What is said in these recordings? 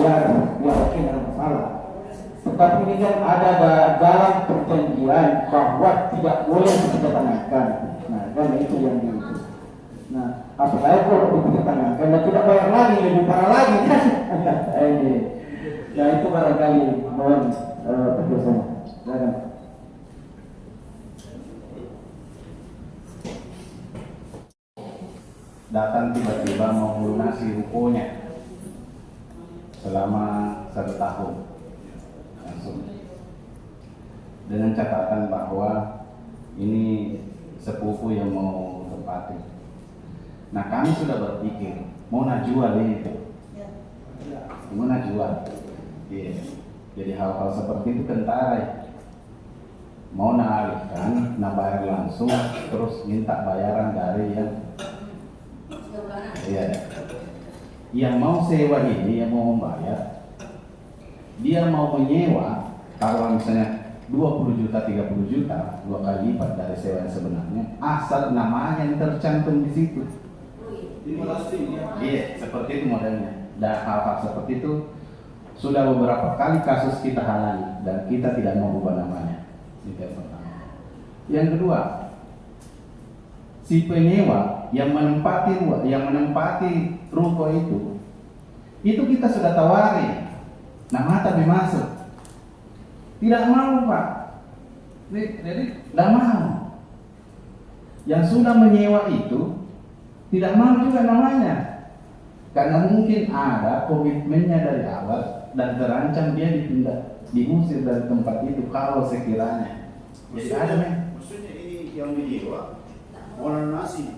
bayar, ya oke, nggak ada masalah. Tetapi ini kan ada dalam perjanjian bahwa tidak boleh ditanamkan. Nah, kan itu yang gitu. Nah, apalagi kalau ditanamkan dan tidak bayar lagi, lebih parah lagi kan? Ini. Nah, itu barangkali mohon kerjasama. Silakan. Datang tiba-tiba mau melunasi rukonya selama 1 tahun langsung, dengan catatan bahwa ini sepupu yang mau tempati. Nah, kami sudah berpikir mau jual ini tuh, mau jual. Iya. Jadi hal-hal seperti itu kentara. Mau alihkan, bayar langsung, terus minta bayaran dari yang iya. Yang mau sewa ini, yang mau membayar, dia mau menyewa, kalau misalnya 20 juta, 30 juta, 2 kali lipat dari sewa yang sebenarnya, asal namanya yang tercantum di situ. Iya, seperti itu modelnya. Dan hal-hal seperti itu sudah beberapa kali kasus kita halangi dan kita tidak mau ubah namanya. Itu yang pertama. Yang kedua, si penyewa yang menempati ruko itu kita sudah tawari, nama tapi masuk, tidak mau Pak. Jadi tidak mau. Yang sudah menyewa itu tidak mau juga namanya, karena mungkin ada komitmennya dari awal dan terancam dia diusir dari tempat itu kalau sekiranya. Jadi ada maksudnya ini yang menyewa orang nasi.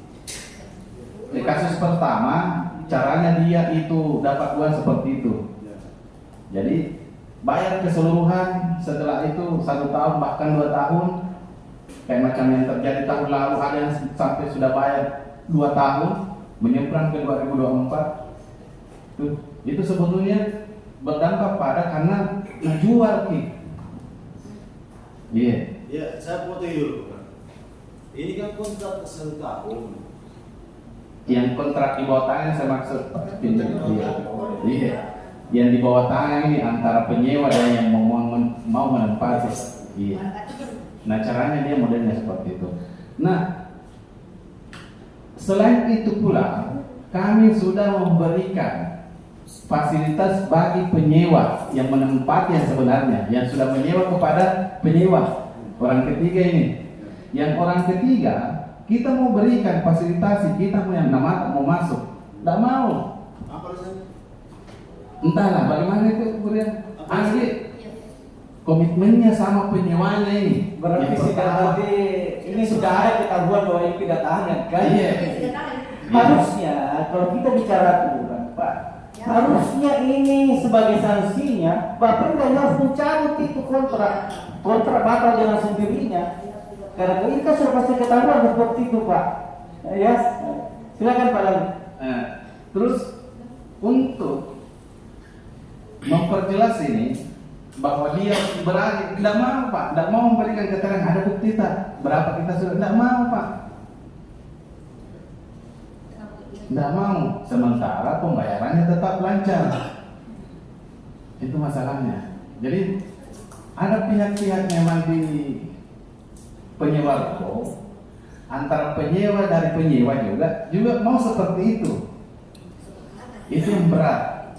Di kasus pertama, caranya dia itu dapat uang seperti itu. Jadi bayar keseluruhan, setelah itu 1 tahun bahkan 2 tahun, kayak macam yang terjadi tahun lalu, ada yang sampai sudah bayar 2 tahun, menyeberang ke 2024. Itu sebetulnya berdampak pada karena jual ki. Iya. Ya, saya potong dulu. Ini kan kontrak 1 tahun. Yang kontrak di bawah tangan saya maksud pinjam dia. Iya. Yang di bawah tangan ini antara penyewa dan yang mau menempati. Iya. Nah, caranya dia modelnya seperti itu. Nah, selain itu pula kami sudah memberikan fasilitas bagi penyewa yang menempati yang sebenarnya, yang sudah menyewa kepada penyewa orang ketiga ini. Yang orang ketiga kita mau berikan fasilitasi, kita mau yang mau masuk, tidak mau. Apa rasanya? Entahlah bagaimana itu kemudian asli komitmennya sama penyewanya ini. Berarti ini sudah ada ketahuan bahwa ini tidak tahanan kan? Iya. Harusnya kalau kita bicara aturan Pak, harusnya ini sebagai sanksinya Bapak nggak harus mencabut itu kontrak batal dengan sendirinya. Karena ini kan sudah pasti ketahuan seperti itu Pak. Ya, silakan Pak Lali. Terus untuk memperjelas ini bahwa dia berani, tidak mau Pak, tidak mau memberikan keterangan, ada bukti tak berapa kita sudah, tidak mau Pak, tidak mau, sementara pembayarannya tetap lancar. Itu masalahnya. Jadi ada pihak-pihak memang di penyewa ruko, antara penyewa dari penyewa juga mau seperti itu. Itu yang berat.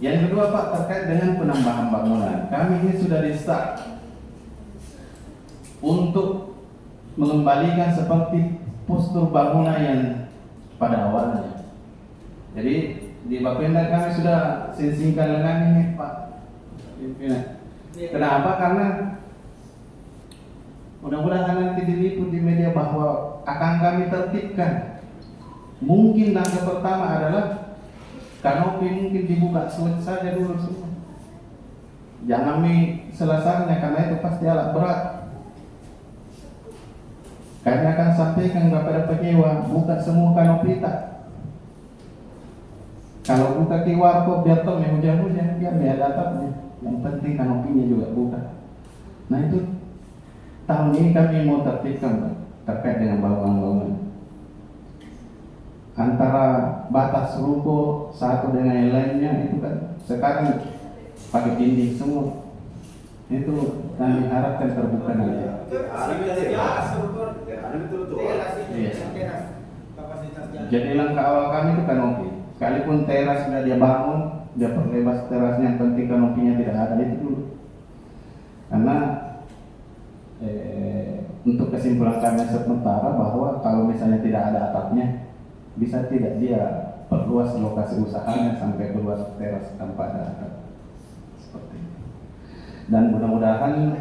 Yang kedua Pak, terkait dengan penambahan bangunan, kami ini sudah di-start untuk mengembalikan seperti postur bangunan yang pada awalnya. Jadi di Bapenda kami sudah singkatkan lengan ini Pak. Kenapa? Karena mudah-mudahan nanti diliput di media bahwa akan kami tertibkan. Mungkin langkah pertama adalah kanopi mungkin dibuka saja dulu semua. Jangan selesainya karena itu pasti alat berat. Kami akan sampaikan kepada penyewa buka semua kanopi tak. Kalau buka keluar kok biar toh hujan-hujan biar ada atapnya. Yang penting kanopinya juga buka. Nah itu tahun ini kami mau tertibkan terkait dengan bangunan-bangunan. antara batas ruko satu dengan yang lainnya itu kan sekarang pakai dinding semua. Itu kami harapkan terbuka nanti. Iya. Jadi langkah awal kami itu kanopi. Sekalipun teras sudah dia bangun, dia perlebar terasnya, yang penting kanopinya tidak ada, itu dulu. Karena untuk kesimpulan kami sementara bahwa kalau misalnya tidak ada atapnya, bisa tidak dia perluas lokasi usahanya sampai keluar teras tanpa ada atap. Seperti itu. Dan mudah-mudahan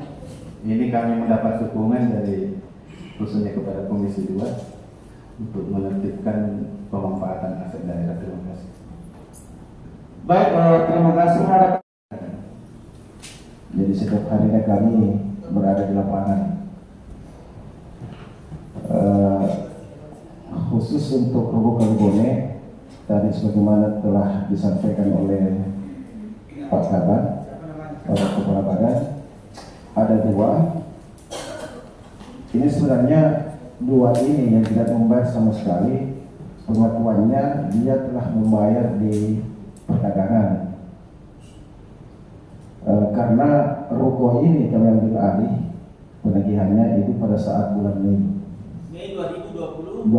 ini kami mendapat dukungan dari khususnya kepada Komisi 2 untuk menertibkan pemanfaatan aset daerah. Terima kasih. Baik, terima kasih. Jadi setiap harinya kami berada di lapangan. Khusus untuk Ruko Kalibone, tadi sebagaimana telah disampaikan oleh Pak Kaban, Kepala Badan, ada dua. Ini sebenarnya dua ini yang tidak membayar sama sekali. Pengakuannya dia telah membayar di perdagangan. Karena ruko ini kami ambil alih penagihannya itu pada saat bulan Mei 2024.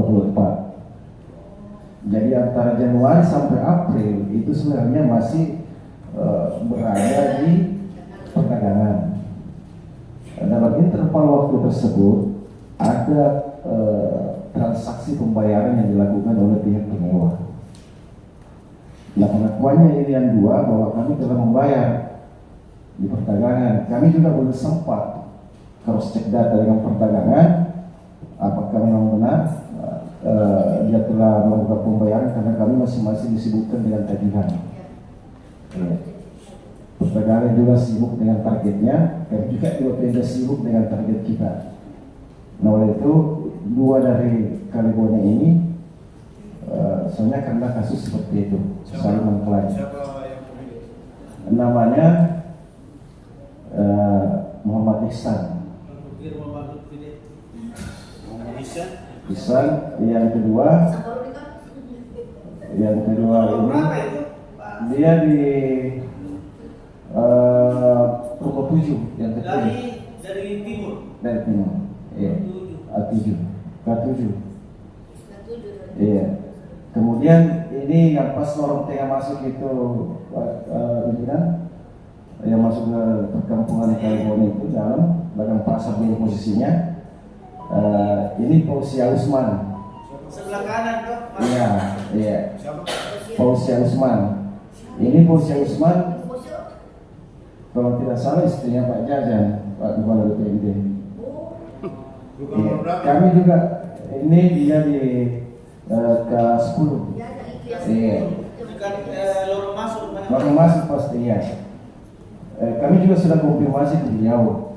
Jadi antara Januari sampai April itu sebenarnya masih berada di perdagangan. Dalam interval waktu tersebut ada transaksi pembayaran yang dilakukan oleh pihak penyewa. Nah, pengakuannya ini yang dua bahwa kami telah membayar di perdagangan. Kami juga belum sempat cross check data dengan perdagangan apakah memang benar dia telah melakukan pembayaran, karena kami masing-masing disibukkan dengan tagihan. Ya. Perdagangan juga sibuk dengan targetnya, dan juga tidak sibuk dengan target kita. Nah, oleh itu dua dari Kalibone ini soalnya karena kasus seperti itu saling mengklaim. Namanya Muhammad Ihsan. Ihsan. Yang kedua ini dia di Ruko 7 yang kecil. Dari timur. Dari timur. Iya. K7. Iya. Kemudian ini yang pas lorong tengah masuk itu yang masuk ke perkampungan Kalibone itu dalam belakang pasar ini posisinya. Ini Pausia Usman. Sebelah kanan tuh. Iya. Pausia Usman. Ini Pausia Usman, kalau tidak salah istrinya Pak Jajan, Pak Kepala BPND. Iya. Kami juga ini dia di K10. Iya. Lorong masuk pasti ya. Kami juga sudah konfirmasi ke beliau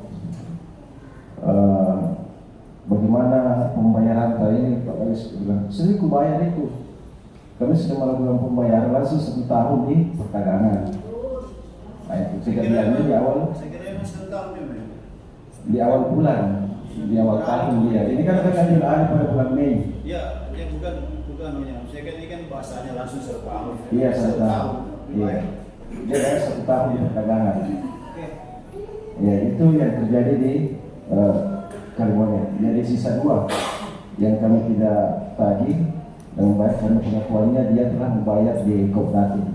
bagaimana pembayaran tadi ini. Pak Kades bilang sudah kubayar itu. Kami sudah melakukan pembayaran langsung 1 tahun di perdagangan. Nah, itu kejadiannya di awal bulan, di awal tahun dia. Ini kan akan dilakukan pada bulan Mei. Iya, bukan. Saya kan ini kan bahasanya langsung 1 tahun. Iya, 1 tahun. Iya. Dia ada 1 tahun di perdagangan. Ya, itu yang terjadi di Kalibone. Jadi sisa 2 yang kami tidak tagih dan membayar, karena pengakuannya dia telah membayar di kooperatif.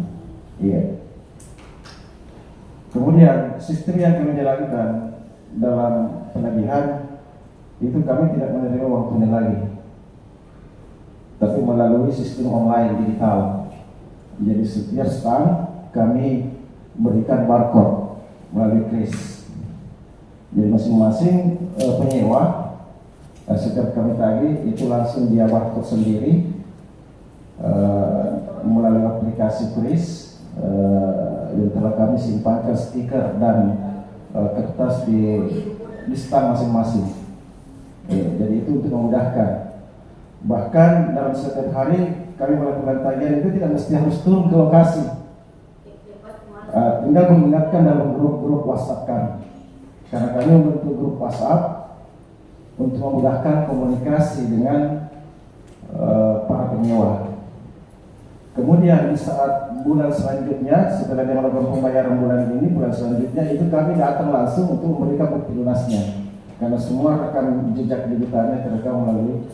Iya. Kemudian sistem yang kami jalankan dalam penagihan itu kami tidak menerima uang tunai lagi, tapi melalui sistem online digital. Jadi setiap stand kami berikan barcode melalui kris. Jadi masing-masing penyewa setiap kami tagih itu langsung dia barcode sendiri melalui aplikasi kris yang telah kami simpankan stiker dan kertas di stand masing-masing. Jadi itu untuk memudahkan. Bahkan dalam setiap hari kami melakukan tagihan itu tidak mesti harus turun ke lokasi. Tinggal mengingatkan dalam grup-grup WhatsApp kami. Karena kami membentuk grup WhatsApp untuk memudahkan komunikasi dengan para penyewa. Kemudian di saat bulan selanjutnya, setelah dia melakukan pembayaran bulan ini, bulan selanjutnya itu kami datang langsung untuk memberikan bukti lunasnya. Karena semua rekam jejak digitalnya terekam melalui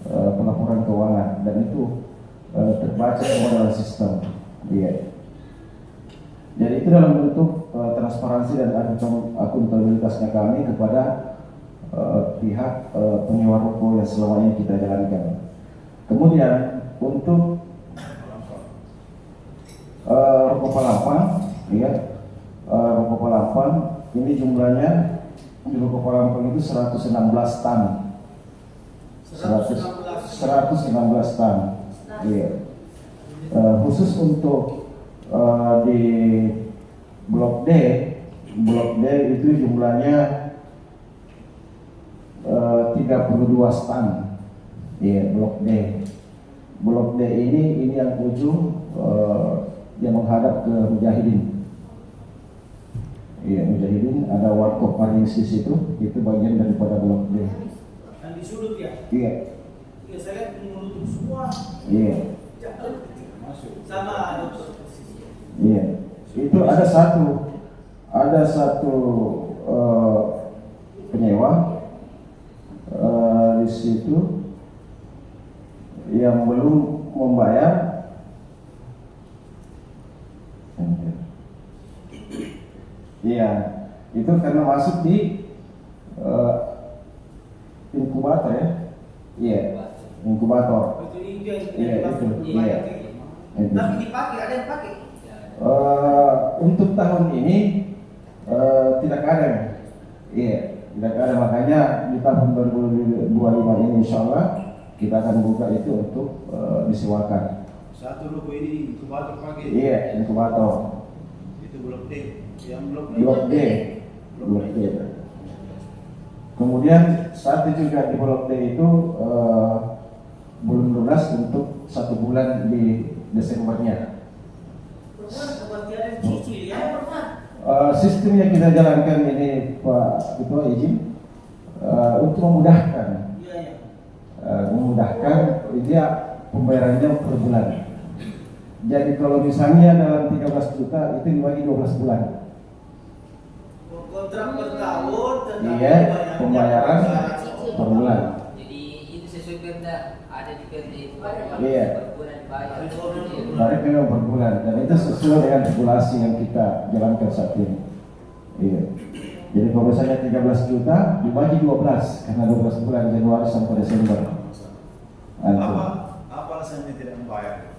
pelaporan keuangan dan itu terbaca semua dalam sistem. Iya. Jadi itu dalam bentuk transparansi dan akuntabilitasnya kami kepada pihak penyewa ruko yang selama ini kita jalankan. Kemudian untuk ruko Palampang, ya, ruko Palampang ini jumlahnya di ruko Palampang itu 116 tan. 116 tan. Iya. Khusus untuk di Blok D itu jumlahnya 32 stan. Iya, Blok D. Blok D ini yang ujung yang menghadap ke Mujahidin. Iya, Mujahidin ada warkop Paris di situ, itu bagian daripada Blok D. Yang di sudut ya? Iya. Iya, saya lihat menutup semua. Iya. Sama ada Iya. Itu ada satu penyewa di situ yang belum membayar. Iya, itu karena masuk di inkubator ya. Iya, inkubator. Iya, itu. Iya. Itu. Tapi dipakai, ada yang pakai. Untuk tahun ini tidak ada. Iya, tidak ada, makanya di tahun 2025 ini insya Allah kita akan buka itu untuk disewakan. Satu ruko ini inkubator pakai. Iya, inkubator. Itu Blok D. Yang Blok D. Blok D. Kemudian satu juga di Blok D itu belum lunas untuk 1 bulan di Desembernya. Sistem yang kita jalankan ini Pak Ketua izin untuk memudahkan, dia pembayarannya per bulan. Jadi kalau misalnya dalam 13 juta itu dibagi 12 bulan. Kontrak per tahun. Iya, pembayaran per bulan. Jadi itu sesuai perda ada di perda itu. Iya. Per bulan bayar. Tarif memang per bulan dan itu sesuai dengan regulasi yang kita jalankan saat ini. Iya. Jadi kalau misalnya 13 juta dibagi 12 karena 12 bulan Januari sampai Desember. Apa alasannya tidak membayar?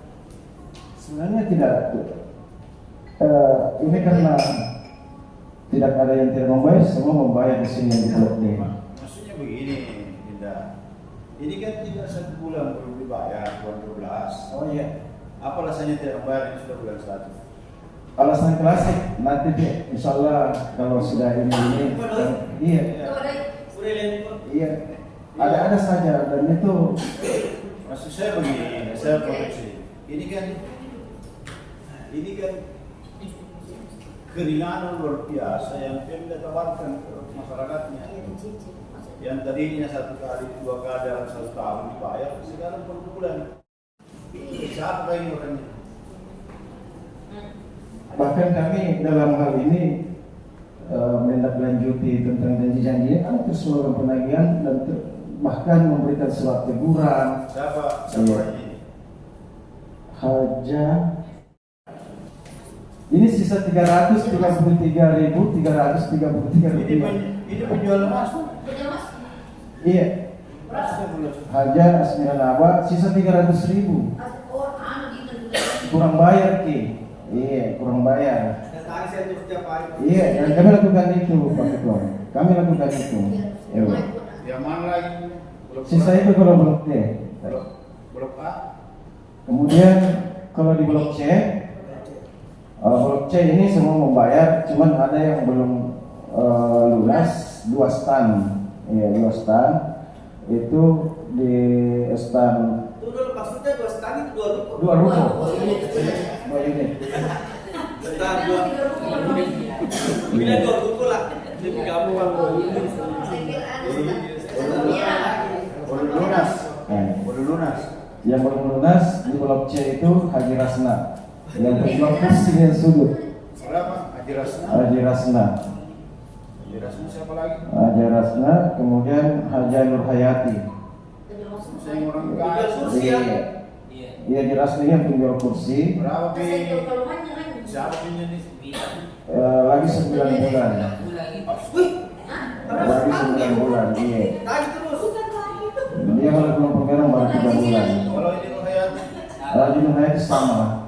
Sebenarnya tidak. Ini karena tidak ada yang tidak membayar, semua membayar di sini yang di Blok D. Maksudnya begini, Indah. Ini kan tidak 1 bulan perlu dibayar, bulan 12. Oh iya. Apa alasannya tidak membayar ini sudah bulan 1? Alasan klasik nanti insya Allah kalau sudah ini iya. Iya. Ada saja dan itu. Maksud saya begini, saya koreksi. Ini kan keringanan luar biasa yang Pemda tawarkan ke masyarakatnya. Yang tadinya 1 kali, 2 kali dalam 1 tahun dibayar, sekarang per bulan. Siapa ini orangnya? Bahkan kami dalam hal ini menindaklanjuti tentang janji-janji untuk seluruh penagihan dan bahkan memberikan surat teguran. Siapa Iya. ini? Haja ini sisa 333.333 rupiah. Ini penjual emas. Iya. Haja Asmiran Aba sisa 300.000. Kurang bayar Ki. Iya, kurang bayar. Iya, dan kami lakukan itu Pak Ketua. Kami lakukan itu. Iya. Yang mana lagi? Sisa itu kalau Blok D. Blok A. Kemudian kalau di Blok C, Blok C ini semua membayar, cuman ada yang belum lunas 2 stan. Iya, 2 stan. Itu di stan. Itu maksudnya 2 stan itu 2 ruko. 2 ruko. 2 unit. Stan 2 unit. Bila 2 ruko lah. Lebih gampang. Baru lunas. Yang belum lunas di blok C itu Haji Rasna. Yang berjuang pusing yang sudut. Berapa? Haji Rasna. Haji Rasna. Haji Rasna siapa lagi? Haji Rasna, kemudian Haji Nur Hayati. Saya orang kaya. Iya. Iya. Iya, Haji Rasna yang penjual kursi. Berapa Bi? Siapa punya nih? Lagi 9 bulan. Bulan itu. Lagi 9 bulan. Iya. Dia kalau belum pegang baru 3 bulan. Kalau ini Nur Hayati. Haji Nur Hayati sama.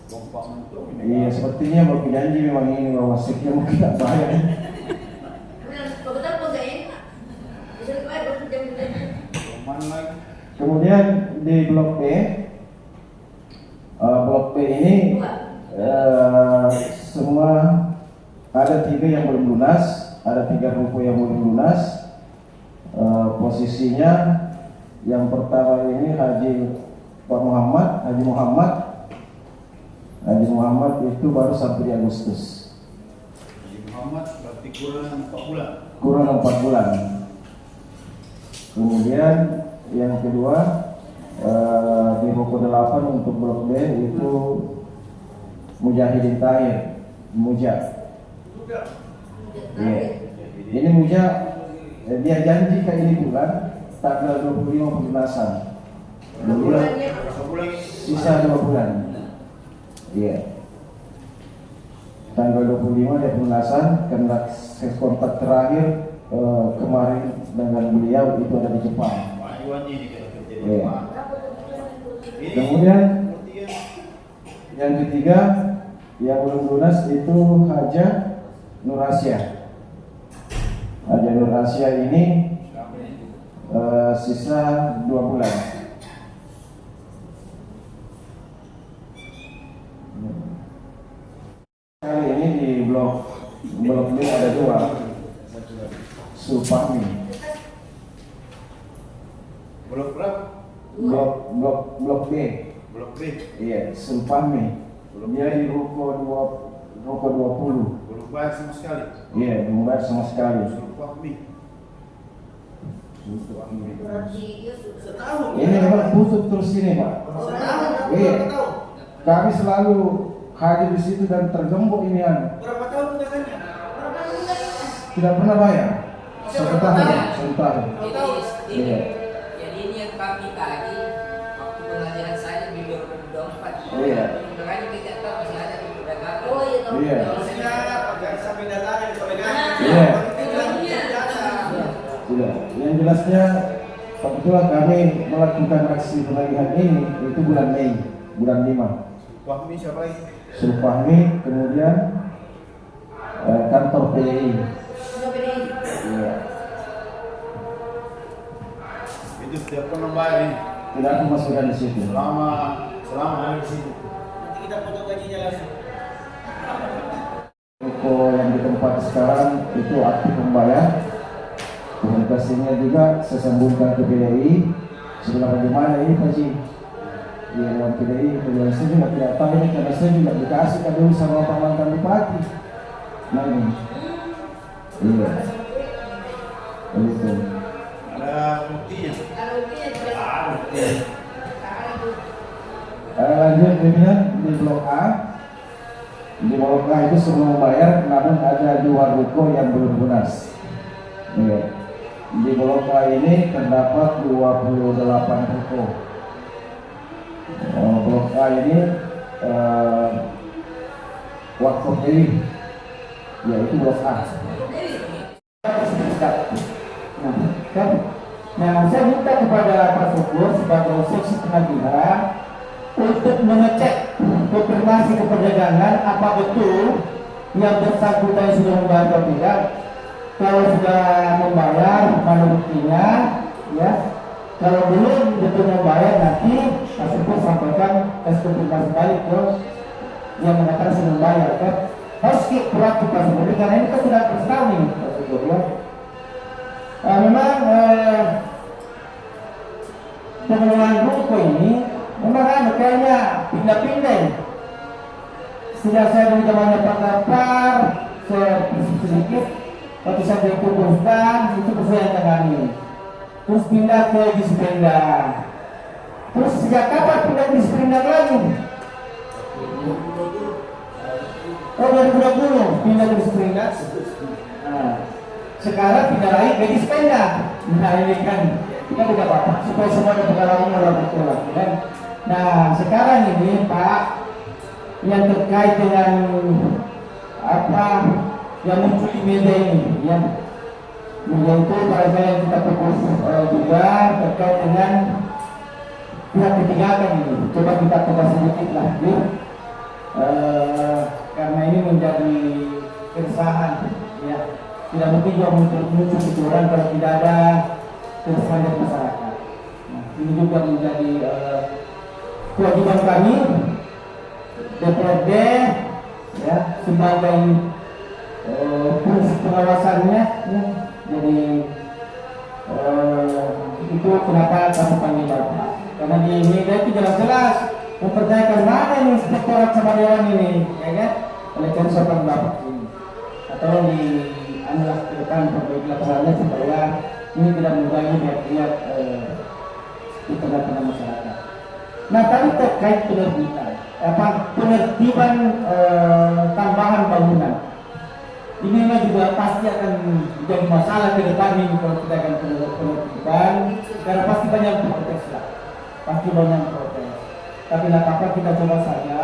Kompak mentok ini. Iya, sepertinya mau janji memang ini bahwa wasiknya mau kita bayar. Mana lagi? Kemudian di blok B, blok B ini semua ada 3 yang belum lunas, ada 3 ruko yang belum lunas. Posisinya yang pertama ini Haji Muhammad itu baru sampai di Agustus. Haji Muhammad berarti kurang 4 bulan. Kurang 4 bulan. Kemudian yang kedua di ruko 8 untuk blok B itu Mujahidin Tahir, Muja. Iya. Ini Muja, dia janji ke ini bulan tanggal 25 pelunasan. Berapa bulan? Sisa 2 bulan. Iya. Tanggal 25 dia pelunasan, karena kontak terakhir kemarin dengan beliau itu ada di Jepang. Wanji ini kita kerja di Iya. rumah. Ini Kemudian ketiga. yang ketiga yang belum lunas itu Haja Nur Asia. Haja Nur Asia ini sisa 2 bulan. Kali ini di blok B ada 2. Supami. Blok berapa? Blok B. Blok B. Iya, Supami. Dia di ruko 20. Belum bayar sama sekali. Iya, belum bayar sama sekali. Suruh Fahmi. Ini memang putus terus ini, Pak. Iya. Kami selalu hadir di situ dan tergembok ini kan. Berapa tahun pedagangannya? Tidak pernah bayar. 1 tahun. Iya. Jadi ini yang kami tadi waktu pengajaran saya di 2024. Iya. Makanya kita tahu masih ada di perdagangan. Iya. Sampai datanya di pedagangan. Iya. Sudah. Yang jelasnya kebetulan kami melakukan aksi penagihan ini itu bulan Mei, bulan 5. Fahmi siapa lagi? Sulfahmi, kemudian kantor PDI. Iya. Itu setiap pernah bayar ini. Tidak aku masukkan di situ. Selama ada di situ. Nanti kita potong gajinya langsung. Ruko yang di tempat sekarang itu aktif membayar. Komunikasinya juga saya sambungkan ke PDI. Sebenarnya bagaimana ini Pak Ji? Ya, yang PDI, saya juga tidak tahu ini karena saya juga dikasih dulu sama Pak Mantan Bupati. Nah ini. Iya. Begitu. Ada buktinya. Lanjut pimpinan di blok A. Di blok A itu semua membayar, namun ada 2 ruko yang belum lunas. Iya. Di blok A ini terdapat 28 ruko. Blok A ini waktu ini, yaitu blok A. Nah, saya minta kepada Pak Syukur sebagai seksi penagihan untuk mengecek konfirmasi ke perdagangan apa betul yang bersangkutan sudah membayar atau tidak. Kalau sudah membayar, mana buktinya? Ya. Kalau belum betul membayar, nanti Pak Syukur sampaikan tes konfirmasi balik ke yang mengatakan sudah membayar. Kan harus proaktif Pak Syukur, karena ini kan sudah bersetahun nih Pak Syukur ya. Memang pengelolaan ruko ini memang kayaknya pindah-pindah. Sudah saya beri zamannya Pak Gapar, saya sedikit, waktu saya dikumpulkan itu saya tangani. Terus pindah ke Gisipenda. Terus sejak kapan pindah ke Sprindak lagi? Oh 2020 pindah ke Sprindak. Nah, sekarang pindah lagi ke Dispenda. Nah ini kan kita tidak apa-apa supaya semua ada pengalaman dalam betul kan. Nah sekarang ini Pak, yang terkait dengan apa yang muncul di media ini, ya media itu barangkali yang kita fokus juga terkait dengan pihak ketiga kan ini. Coba kita coba sedikit lagi karena ini menjadi keresahan, ya. Tidak mungkin juga muncul kecurangan kalau tidak ada keresahan dari masyarakat. Nah, ini juga menjadi kewajiban kami DPRD, ya, sebagai fungsi pengawasannya, ya. Jadi itu kenapa kami panggil Bapak, karena di media itu jelas-jelas mempertanyakan mana ini inspektorat sama dewan ini, ya kan? Oleh karena sopan Bapak ini, atau di anulah ke depan perbaikan laksanaannya supaya ini tidak mengganggu pihak-pihak di tengah-tengah masyarakat. Nah, tadi terkait penertiban tambahan bangunan. Ini memang juga pasti akan menjadi masalah ke depan ini kalau kita akan penertiban, karena pasti banyak protes lah, pasti banyak protes. Tapi tidak apa-apa, kita coba saja.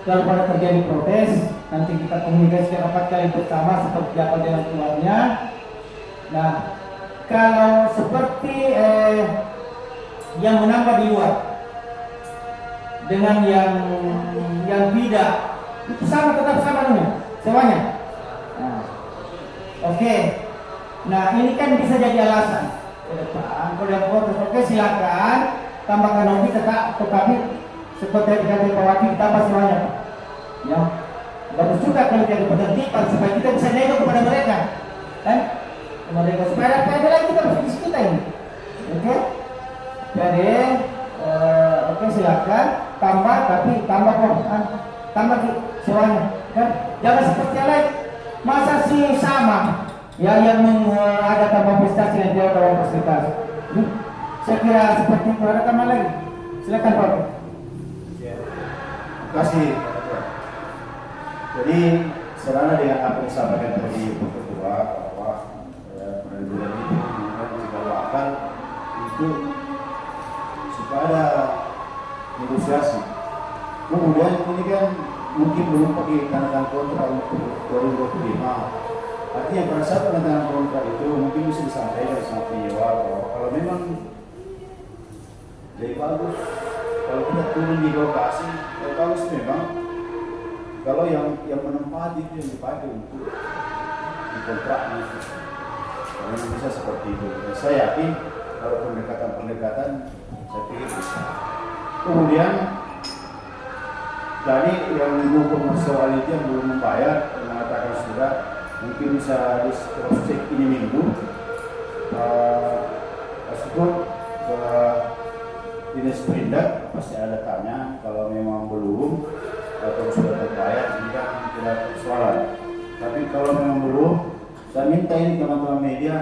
Kalau pada terjadi protes, nanti kita komunikasikan rapat kali bersama seperti apa jalan keluarnya. Nah, kalau seperti yang menambah di luar dengan yang tidak, itu sama, tetap sama sewanya. Nah, oke. Nah, ini kan bisa jadi alasan ke depan. Kalau yang protes, oke silakan tambahkan lagi, tetapi seperti yang dikatakan Pak Wakil, tambah semuanya, ya. Bagus juga kalau ada penertiban supaya kita bisa nego kepada mereka, kan? Mereka supaya ada lagi kita bisa diskusi kita ini, oke? Jadi, oke silakan tambah, tapi tambah tambah semuanya, kan? Jangan seperti yang lain, masa sih sama, ya yang ada tambah prestasi yang tidak tambah prestasi. Saya kira seperti itu. Ada tambah lagi, silakan Pak. Terima kasih. Jadi serana dengan apa yang disampaikan tadi Pak Ketua bahwa peradilan itu dibawakan itu supaya ada negosiasi. Kemudian ini kan mungkin belum pakai tanda tangan kontrak untuk 2025. Artinya pada saat tanda tangan kontrak itu mungkin bisa disampaikan sama penyewa bahwa kalau memang lebih bagus kalau kita turun di lokasi, lebih bagus memang kalau yang menempati itu yang dipakai untuk dikontraknya itu. Kalau bisa seperti itu. Dan saya yakin kalau pendekatan saya pikir bisa. Kemudian tadi yang mengukur soal itu yang belum membayar mengatakan sudah mungkin bisa di cross check ini minggu. Meskipun ke Dinas Perindak pasti ada tanya kalau memang belum atau sudah terbayar ini kan tidak persoalan. Tapi kalau memang belum, saya minta ini teman-teman media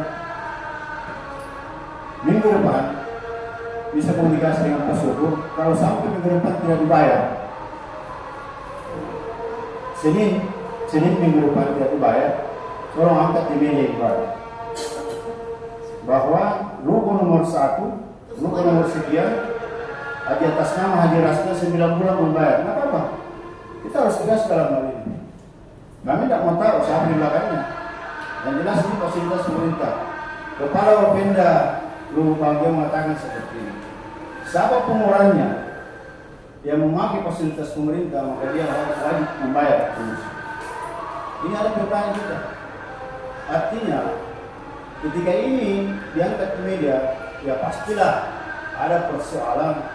minggu depan bisa komunikasi dengan Pak Sukur. Kalau sampai minggu depan tidak dibayar, Senin minggu depan tidak dibayar, tolong angkat di media Pak bahwa ruko nomor 1, ruko nomor sekian di atas nama Haji Rasna 9 bulan membayar. Nggak apa-apa, kita harus tegas dalam hal ini. Kami tidak mau tahu siapa di belakangnya. Yang jelas ini fasilitas pemerintah. Kepala Bapenda Luhut Panggil mengatakan seperti ini. Siapa pengurangnya yang memakai fasilitas pemerintah maka dia harus wajib membayar. Ini ada pertanyaan kita. Artinya ketika ini diangkat ke media, ya pastilah ada persoalan.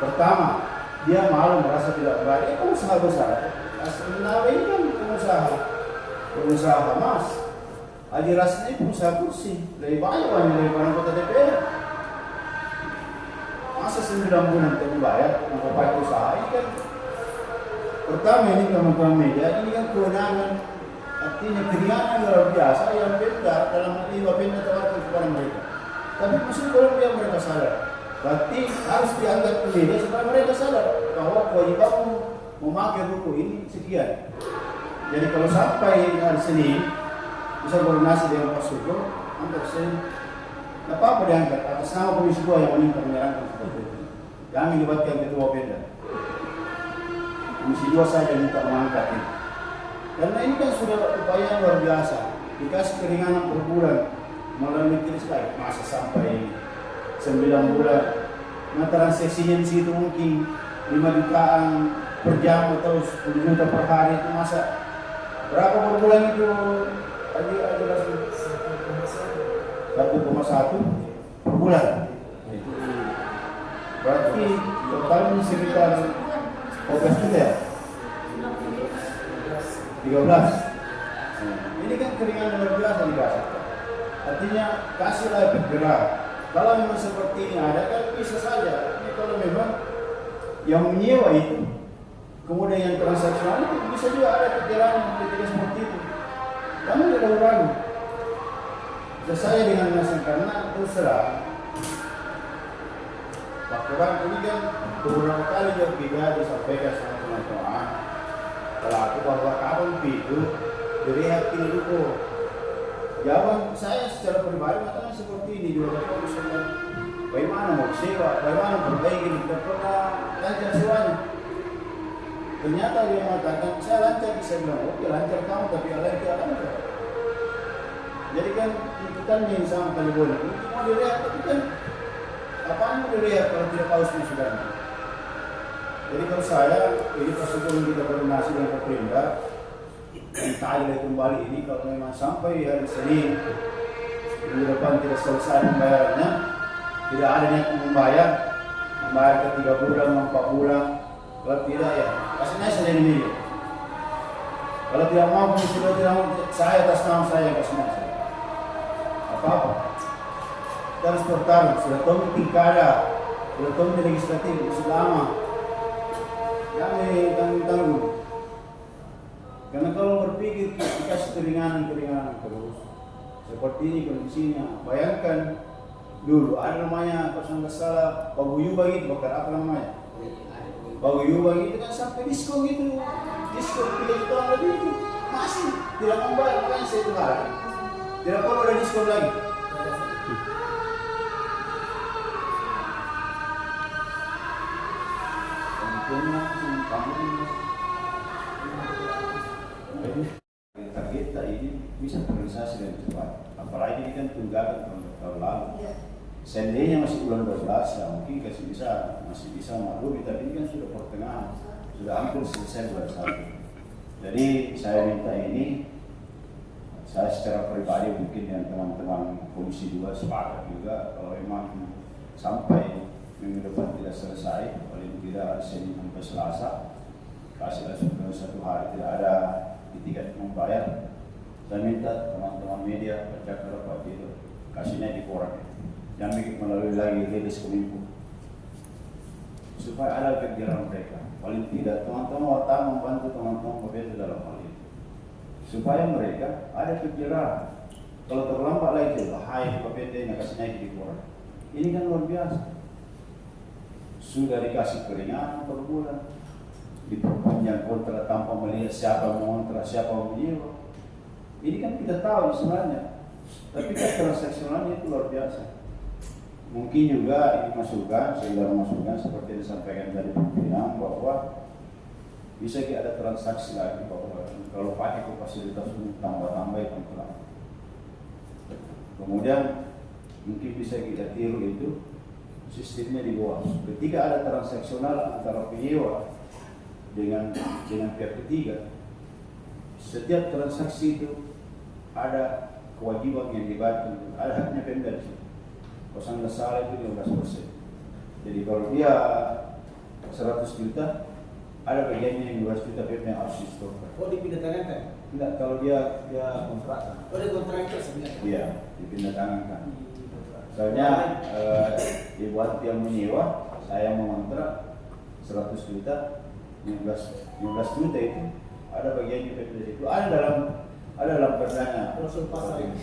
Pertama, dia malu merasa tidak baik. Pengusaha besar. Sebenarnya ini kan pengusaha emas. Haji Rasna ini pengusaha kursi. Lebih banyak uangnya daripada anggota DPR. Masa 9 bulan tidak dibayar mengapa usaha ini kan? Pertama ini teman-teman media ini kan kewenangan. Artinya keringanan luar biasa yang beda dalam hal ini Bapenda tawarkan kepada mereka. Tapi mesti belum dia mereka sadar. Berarti harus dianggap media supaya mereka sadar bahwa kewajibanmu memakai buku ini sekian. Jadi kalau sampai hari Senin bisa koordinasi dengan Pak Suko, antar Senin, tidak apa-apa diangkat atas nama Komisi 2 yang meminta menyerahkan seperti itu. Jangan melibatkan Ketua Pemda. Komisi 2 saja minta mengangkat ini. Karena ini kan sudah upaya luar biasa. Dikasih keringanan per bulan melalui kris lain, masa sampai 9 bulan. Nah transaksinya di situ mungkin 5 jutaan per jam atau 10 juta per hari, itu masa berapa per bulan itu? Ada 1,1 per bulan. Berarti totalnya sekitar 12 juta ya? 13. Ini kan keringan luar biasa dikasih. Artinya kasihlah efek gerak. Kalau memang seperti ini ada kan bisa saja. Ini kalau memang yang menyewa itu, kemudian yang transaksional itu bisa juga ada pikiran seperti itu. Kamu tidak ragu. Bisa saya dengan nasib karena terus terang. Waktu orang ini kan beberapa kali juga disampaikan sama teman-teman. Kalau aku bahwa kapan itu dilihat dulu. Jawaban saya secara pribadi katanya seperti ini juga. Misalnya, bagaimana mau sewa, bagaimana perbaiki, tidak pernah lancar sewanya. Ternyata dia mengatakan saya lancar, bisa bilang oke lancar kamu tapi lain tidak lancar. Jadi kan itu kan yang sama kali boleh. Mungkin mau dilihat tapi kan apaan mau dilihat kalau tidak tahu sudah. Jadi kalau saya ini pasukan kita koordinasi dengan Pemda. Tanya kembali ini kalau memang sampai hari Senin minggu depan tidak selesai pembayarannya, tidak ada niat membayar ke 3 bulan, 4 bulan, kalau tidak ya kasihnya saja ini. Kalau tidak mau, sudah tidak mau, saya atas nama saya kasihnya saja. Apa-apa. Kita harus bertarung, sudah tahu pilkada, sudah tahu legislatif, sudah lama. Jangan tanggung-tanggung. Karena kalau berpikir dikasih keringanan terus seperti ini kondisinya, bayangkan dulu ada namanya kalau nggak salah paguyuban itu, bakar apa namanya? Paguyuban itu kan sampai diskon gitu, diskon 3 juta lebih itu masih tidak membayar, makanya saya itu hari tidak perlu ada diskon lagi. Kita ini bisa realisasi dengan cepat. Apalagi ini kan tunggakan tahun lalu. Seandainya masih bulan 12 ya mungkin masih bisa maklumi, tapi ini kan sudah pertengahan, sudah hampir selesai bulan 1. Jadi saya minta ini, saya secara pribadi mungkin dengan teman-teman Komisi 2 sepakat juga kalau memang sampai minggu depan tidak selesai, paling tidak Senin sampai Selasa, kasihlah sudah 1 hari tidak ada itikat membayar. Saya minta teman-teman media baca Pak itu kasihnya di koran, jangan bikin melalui lagi rilis Kominfo, supaya ada kegiatan mereka. Paling tidak teman-teman wartawan membantu teman-teman berbeda dalam hal ini, supaya mereka ada kegiatan. Kalau terlambat lagi, bahaya berbeda yang kasihnya di koran. Ini kan luar biasa. Sudah dikasih keringanan per bulan, diperpanjang kontrak tanpa melihat siapa mengontrak, siapa menyewa. Ini kan kita tahu sebenarnya, tapi kan transaksionalnya itu luar biasa. Mungkin juga ini masukan, sehingga masukan seperti disampaikan dari pimpinan bahwa bisa ada transaksi lagi bahwa kalau pakai ke fasilitas umum tambah-tambah kontrak. Kemudian mungkin bisa kita tiru itu sistemnya di bawah. Ketika ada transaksional antara penyewa dengan pihak ketiga, setiap transaksi itu ada kewajiban yang dibantu, ada haknya Pemda di situ. Kosan salah itu 15%. Jadi kalau dia 100 juta, ada bagiannya yang 12 juta Pemda yang harus disetorkan. Oh, dipindah tangankan? Enggak, kalau dia kontrak. Oh, dia kontrak itu sebenarnya? Iya, dipindah tangankan. Soalnya dibuat dia menyewa, saya mengontrak 100 juta, 15 juta itu ada bagiannya Pemda itu. Ada dalam perdanya. Klausul pasar ini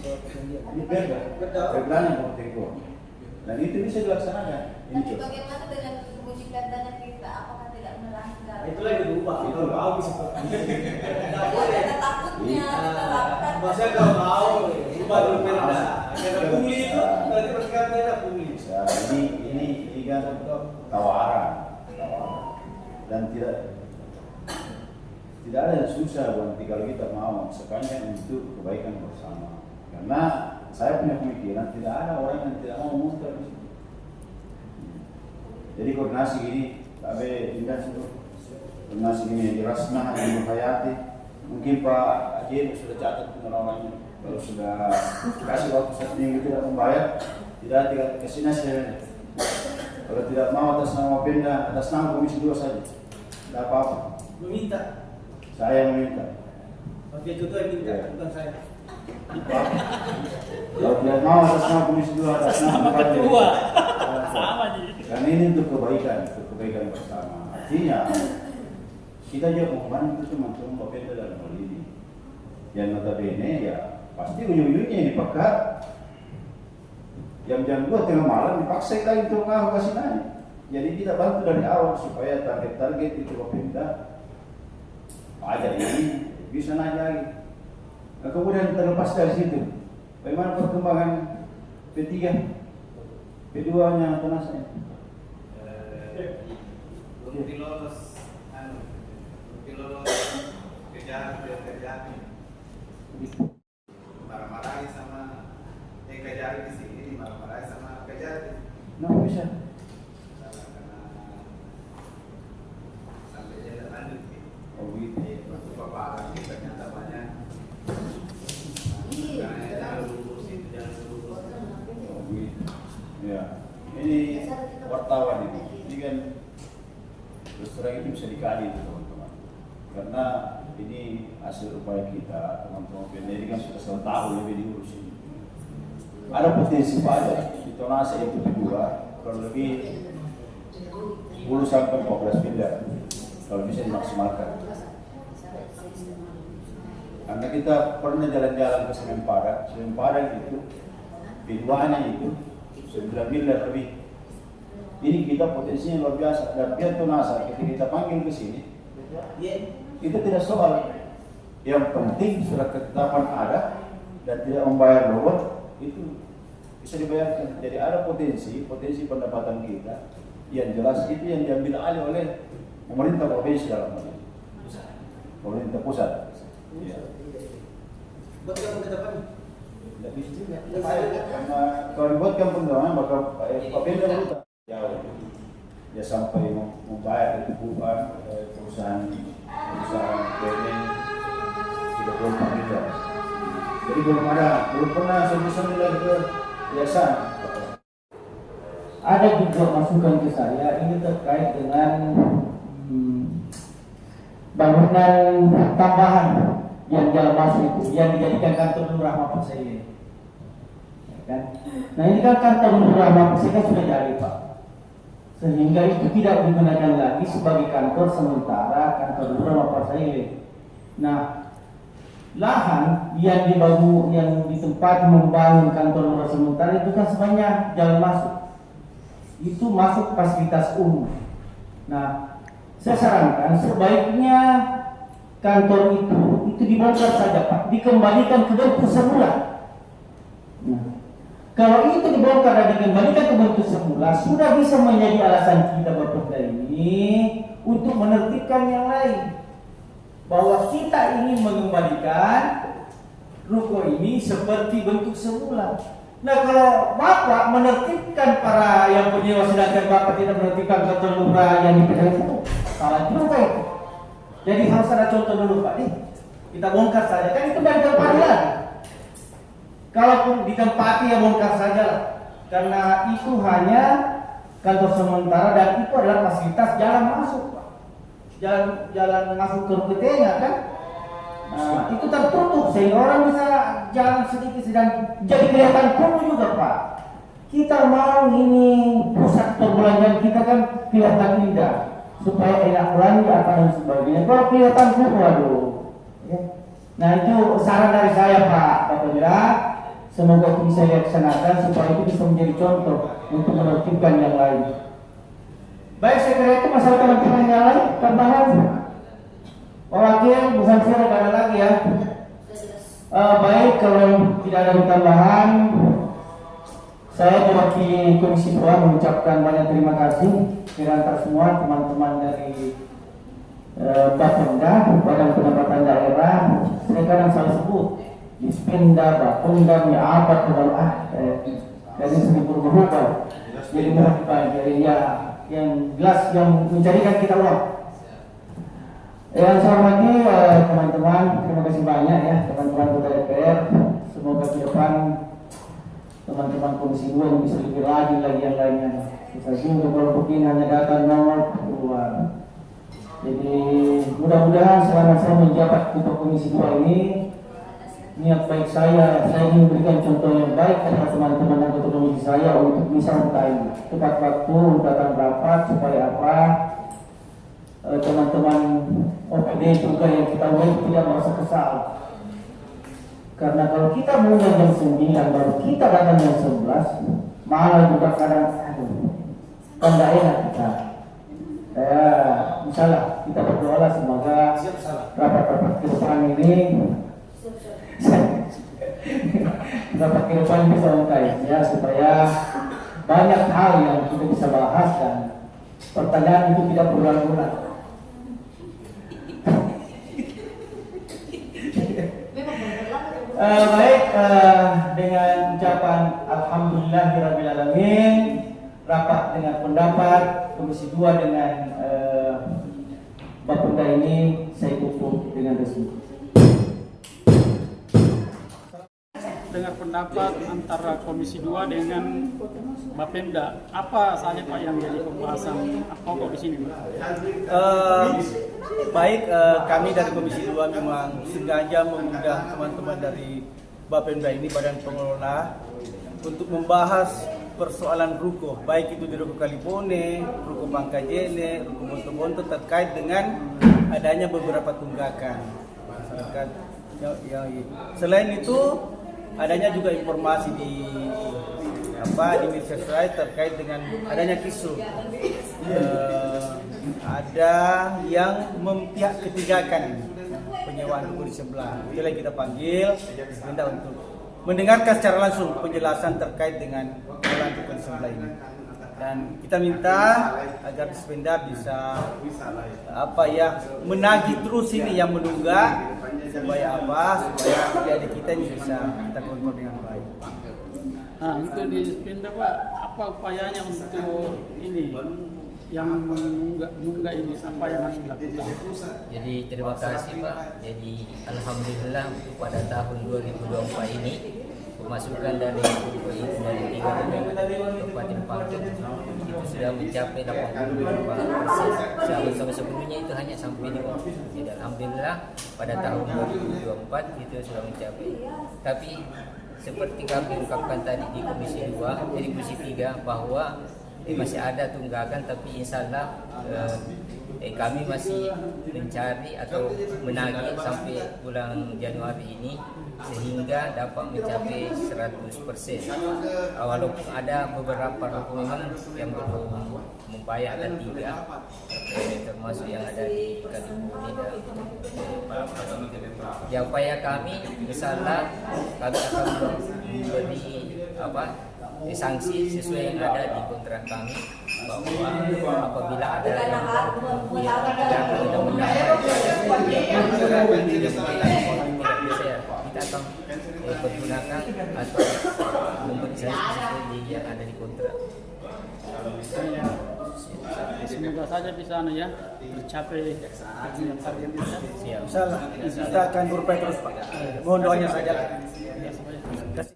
perdanya Komteko. Dan itu bisa dilaksanakan. Tapi bagaimana dengan mengujikan dana kita? Apakah tidak melanggar? Itu lagi berubah. Kalau mau bisa. Tidak boleh ada takutnya diterapkan. Maksudnya kalau mau ubah dulu perda. Karena pungli itu berarti bersikap perda pungli. Bisa. Ini kan tawaran. Dan tidak ada yang susah nanti kalau kita mau sepanjang untuk kebaikan bersama. Karena saya punya pemikiran tidak ada orang yang tidak mau muter di situ. Jadi koordinasi ini, kami pindah situ. Koordinasi ini di Rasmah, di Hayati. Mungkin Pak Ajin sudah catat orang-orangnya. Kalau sudah kasih waktu 1 minggu tidak membayar, tidak kasih nasihat. Kalau tidak mau atas nama Pemda, atas nama Komisi 2 saja. Tidak apa-apa. Meminta. Saya meminta. Wakil ketua yang minta, bukan saya. Kalau tidak mau atas nama Komisi 2, atas nama ketua. Karena ini untuk kebaikan bersama. Artinya kita juga mau bantu teman-teman Bapeda dalam hal ini. Yang notabene ya pasti ujung-ujungnya ini pekat. Jam-jam 2 tengah malam dipaksa lagi untuk ngaku kasih naik. Jadi kita bantu dari awal supaya target-target itu Bapeda pajak ini bisa naik lagi. Nah, kemudian terlepas dari situ, bagaimana perkembangan P3, P2-nya Tanasnya? Belum dilolos Kejari. Marah-marahi sama Kejari di sini, marah-marahi sama Kejari. Nah, bisa. Karena sampai jalan lanjut gitu. Oh gitu. Waktu paparan kita ternyata banyak. Karena jangan lurus itu, jangan lurus. Oh gitu. Ya, ini wartawan ini. Ini kan terus terang itu bisa dikali itu teman-teman. Karena ini hasil upaya kita teman-teman ini kan sudah 1 tahun lebih diurus ini. Ada potensi pajak di Tonase itu kedua, kalau lebih 10 sampai 14 miliar kalau bisa dimaksimalkan. Karena kita pernah jalan-jalan ke Semen Padang itu P2-nya itu 9 miliar lebih. Ini kita potensinya luar biasa. Dan pihak Tonasa ketika kita panggil ke sini, itu tidak soal. Yang penting surat ketetapan ada dan tidak membayar lowot, itu bisa dibayarkan. Jadi ada potensi pendapatan kita yang jelas itu yang diambil alih oleh pemerintah provinsi dalam hal ini, pemerintah pusat. Ya. Buat kamu ke depan. Tidak bisa juga. Karena kalau dibuatkan pengawasan bakal Pak Pemda berutang jauh. Dia sampai membayar itu perusahaan BUMN 34 miliar. Jadi belum pernah sebesar nilai ke yayasan. Ada juga masukan ke saya ini terkait dengan bangunan tambahan yang jalan masuk itu yang dijadikan kantor lurah Mapasai. Ya kan? Nah ini kan kantor lurah Mapasai kan sudah jadi Pak, sehingga itu tidak digunakan lagi sebagai kantor sementara kantor lurah Mapasai. Nah lahan yang dibangun yang ditempati membangun kantor lurah sementara itu kan sebenarnya jalan masuk. Itu masuk fasilitas umum. Nah, saya sarankan sebaiknya kantor itu dibongkar saja Pak, dikembalikan ke bentuk semula. Nah, kalau itu dibongkar dan dikembalikan ke bentuk semula, sudah bisa menjadi alasan kita Bapak ini untuk menertibkan yang lain, bahwa kita ingin mengembalikan ruko ini seperti bentuk semula. Nah kalau Bapak menertibkan para yang penyewa sedangkan Bapak tidak menertibkan kantor lurah yang dipindah itu, salah juga itu. Jadi harus ada contoh dulu Pak, kita bongkar saja, kan itu dari tempat lagi. Kalaupun ditempati ya bongkar saja lah, karena itu hanya kantor sementara dan itu adalah fasilitas jalan masuk Pak, jalan masuk ke RUPT-nya kan. Nah, itu tertutup sehingga orang bisa jalan sedikit dan jadi kelihatan kumuh juga Pak. Kita mau ini pusat perbelanjaan kita kan kelihatan indah supaya enak belanja apa dan sebagainya. Kalau kelihatan kumuh, waduh. Ya. Nah itu saran dari saya Pak Kapolda, semoga itu bisa dilaksanakan supaya itu bisa menjadi contoh untuk menertibkan yang lain. Baik, saya kira itu masalah teman-teman yang lain tambahan. Wakil, bukan saya ada lagi ya. Baik, kalau tidak ada tambahan, saya mewakili Komisi 2 mengucapkan banyak terima kasih kepada semua teman-teman dari Bapenda, Badan Pendapatan Daerah. Saya kadang salah sebut Dispenda, Bapenda, Mi'abat, dan ini sedikit berubah. Jadi jadi ya yang jelas yang mencarikan kita uang. Yang saya hormati teman-teman, terima kasih banyak ya teman-teman anggota DPR. Semoga ke depan teman-teman Komisi 2 yang bisa lebih rajin lagi yang lainnya. Bisa juga kalau begini hanya data nomor keluar. Jadi mudah-mudahan selama saya menjabat ketua Komisi 2 ini, niat baik saya ingin memberikan contoh yang baik kepada teman-teman anggota komisi saya untuk bisa mengetahui tepat waktu datang rapat supaya apa teman-teman OPD juga yang kita mulai tidak merasa kesal. Karena kalau kita mulai jam 9 baru kita datang jam 11, malah juga kadang kan tidak enak kita. Misalnya kita berdoa semoga rapat-rapat ke depan ini rapat ke depan bisa lengkap ya, supaya banyak hal yang kita bisa bahas dan pertanyaan itu tidak berulang-ulang. Baik, dengan ucapan Alhamdulillahirrahmanirrahim, rapat dengan pendapat Komisi 2 dengan Bapenda ini saya tutup dengan resmi. Dengar pendapat antara Komisi 2 dengan Bapenda, apa saja Pak yang jadi pembahasan pokok di sini Pak? Baik, kami dari Komisi 2 memang sengaja mengundang teman-teman dari Bapenda ini, Badan Pengelola, untuk membahas persoalan ruko, baik itu di Ruko Kalibone, Ruko Bangkajene, Ruko Bonto-Bonto, terkait dengan adanya beberapa tunggakan. Selain itu, adanya juga informasi di media sosial terkait dengan adanya kisru. Ada yang memihak ketigakan penyewaan ruko di sebelah. Itulah kita panggil minta untuk mendengarkan secara langsung penjelasan terkait dengan pengelolaan ruko di sebelah ini. Dan kita minta agar Dispenda bisa menagih terus ini yang menunggak supaya adik kita ini bisa kita kontrol dengan baik. Nah, untuk di Dispenda Pak, apa upayanya untuk ini yang menunggak ini, apa yang harus dilakukan? Jadi terima kasih Pak. Jadi alhamdulillah pada tahun 2024 ini pemasukan dari ruko itu dari 3 Kabupaten Pangkep itu sudah mencapai 82%. Sebelumnya itu hanya sampai 50%. Jadi alhamdulillah pada tahun 2024 itu sudah mencapai. Tapi seperti kami ungkapkan tadi di Komisi 2, jadi Komisi 3 bahwa masih ada tunggakan, tapi insya Allah kami masih mencari atau menagih sampai bulan Januari ini sehingga dapat mencapai 100%. Walaupun ada beberapa ruko memang yang belum membayar, ada 3 termasuk yang ada di Kalibone dan ya, upaya kami misalnya kami akan memberi sanksi sesuai yang ada di kontrak kami, bahwa apabila ada yang tidak mendapat kita akan pergunakan atau memberi sanksi sesuai yang ada di kontrak. Semoga saja bisa tercapai target kita. Insyaallah kita akan berupaya terus Pak. Mohon doanya saja.